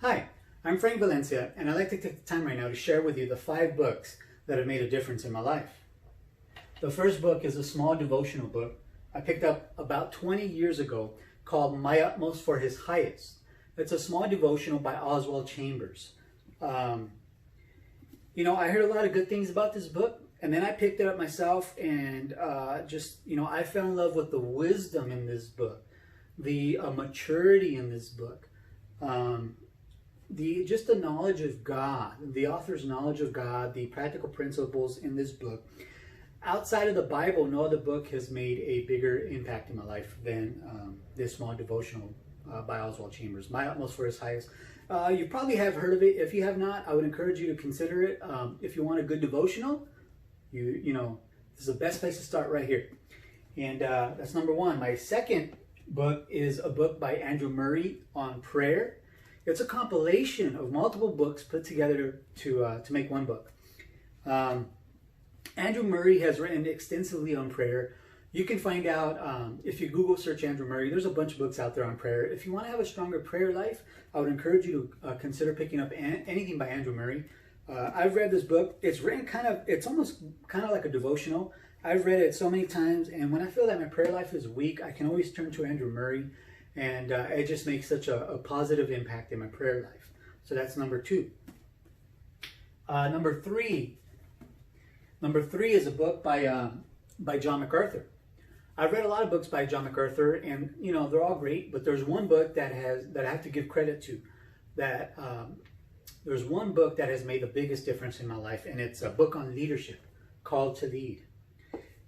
Hi, I'm Frank Valencia, and I'd like to take the time right now to share with you the 5 books that have made a difference in my life. The first book is a small devotional book I picked up about 20 years ago called My Utmost for His Highest. It's a small devotional by Oswald Chambers. I heard a lot of good things about this book, and then I picked it up myself and I fell in love with the wisdom in this book, the maturity in this book. The knowledge of God, the author's knowledge of God, the practical principles in this book. Outside of the Bible, no other book has made a bigger impact in my life than this small devotional by Oswald Chambers, My Utmost for His Highest. You probably have heard of it. If you have not, I would encourage you to consider it. If you want a good devotional, this is the best place to start right here. And that's number 1. My second book is a book by Andrew Murray on prayer. It's a compilation of multiple books put together to make one book. Andrew Murray has written extensively on prayer. You can find out, if you Google search Andrew Murray, there's a bunch of books out there on prayer. If you want to have a stronger prayer life, I would encourage you to consider picking up anything by Andrew Murray. I've read this book. It's written it's almost kind of like a devotional. I've read it so many times, and when I feel that my prayer life is weak, I can always turn to Andrew Murray. And it just makes such a positive impact in my prayer life. So that's number 2. Number three is a book by John MacArthur. I've read a lot of books by John MacArthur, and they're all great. But there's one book that I have to give credit to. There's one book that has made the biggest difference in my life, and it's a book on leadership called To Lead.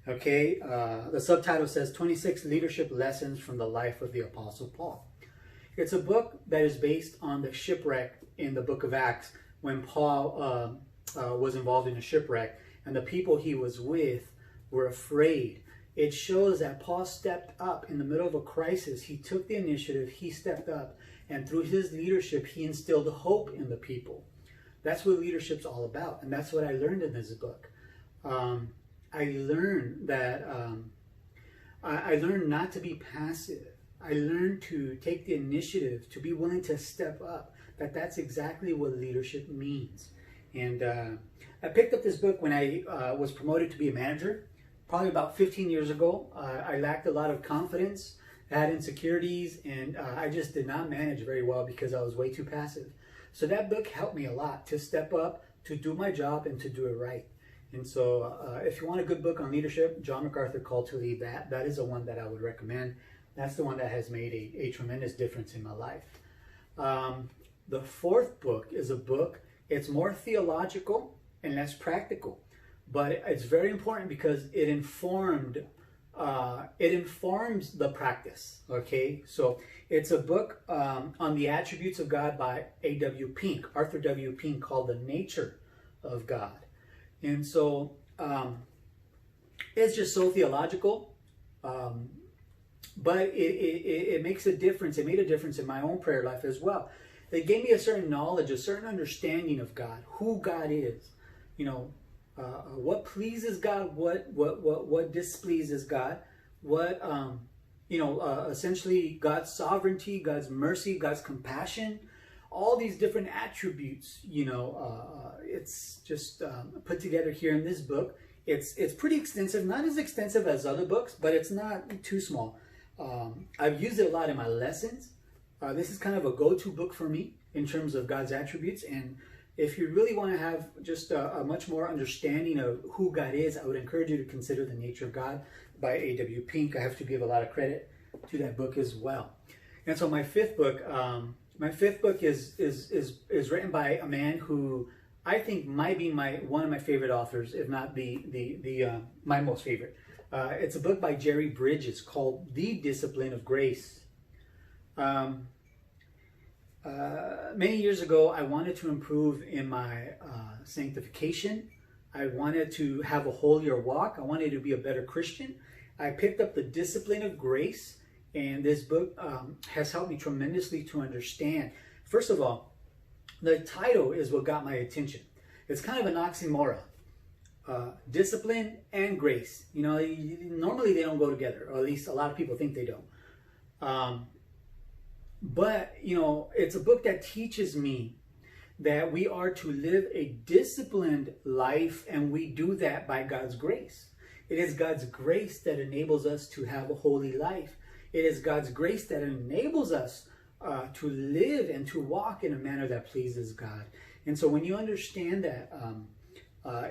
Okay, the subtitle says 26 Leadership Lessons from the Life of the Apostle Paul. It's a book that is based on the shipwreck in the book of Acts when Paul was involved in a shipwreck and the people he was with were afraid. It shows that Paul stepped up in the middle of a crisis. He took the initiative, he stepped up, and through his leadership, he instilled hope in the people. That's what leadership's all about, and that's what I learned in this book. I learned that I learned not to be passive. I learned to take the initiative, to be willing to step up. That's exactly what leadership means. And I picked up this book when I was promoted to be a manager, probably about 15 years ago. I lacked a lot of confidence, I had insecurities, and I just did not manage very well because I was way too passive. So that book helped me a lot to step up, to do my job, and to do it right. And so if you want a good book on leadership, John MacArthur, Called to Lead, that is the one that I would recommend. That's the one that has made a tremendous difference in my life. The 4th book is a book, it's more theological and less practical, but it's very important because it informs the practice. Okay, so it's a book on the attributes of God by Arthur W. Pink, called The Nature of God. And so it's just so theological, but it makes a difference. It made a difference in my own prayer life as well. It gave me a certain knowledge, a certain understanding of God, who God is, what pleases God, what displeases God, essentially God's sovereignty, God's mercy, God's compassion. All these different attributes, it's just put together here in this book. It's pretty extensive, not as extensive as other books, but it's not too small. I've used it a lot in my lessons. This is kind of a go-to book for me in terms of God's attributes. And if you really want to have just a much more understanding of who God is, I would encourage you to consider The Nature of God by A.W. Pink. I have to give a lot of credit to that book as well. And so my 5th book, is written by a man who I think might be one of my favorite authors, if not my most favorite. It's a book by Jerry Bridges called The Discipline of Grace. Many years ago, I wanted to improve in my sanctification. I wanted to have a holier walk. I wanted to be a better Christian. I picked up The Discipline of Grace. And this book has helped me tremendously to understand. First of all, the title is what got my attention. It's kind of an oxymoron. Discipline and grace. Normally they don't go together, or at least a lot of people think they don't. But, you know, it's a book that teaches me that we are to live a disciplined life, and we do that by God's grace. It is God's grace that enables us to have a holy life. It is God's grace that enables us to live and to walk in a manner that pleases God. And so when you understand that,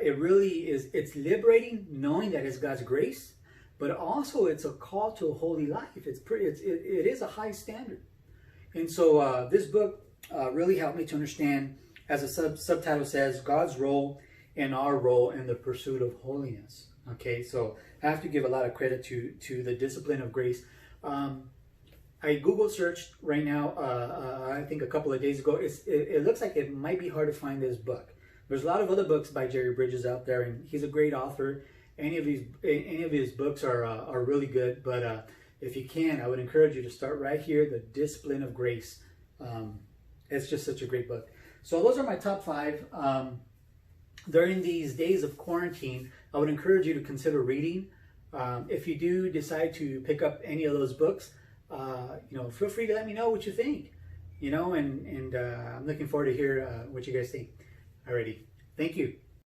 it really is, it's liberating knowing that it's God's grace, but also it's a call to a holy life. It is a high standard. And so this book really helped me to understand, as the subtitle says, God's role and our role in the pursuit of holiness. Okay, so I have to give a lot of credit to the discipline of grace. I Google searched right now, I think a couple of days ago. It looks like it might be hard to find this book. There's a lot of other books by Jerry Bridges out there, and he's a great author. Any of his books are really good, but if you can, I would encourage you to start right here, The Discipline of Grace. It's just such a great book. So those are my top 5. During these days of quarantine, I would encourage you to consider reading. If you do decide to pick up any of those books, you know, feel free to let me know what you think. You know, and I'm looking forward to hear what you guys think. Alrighty, thank you.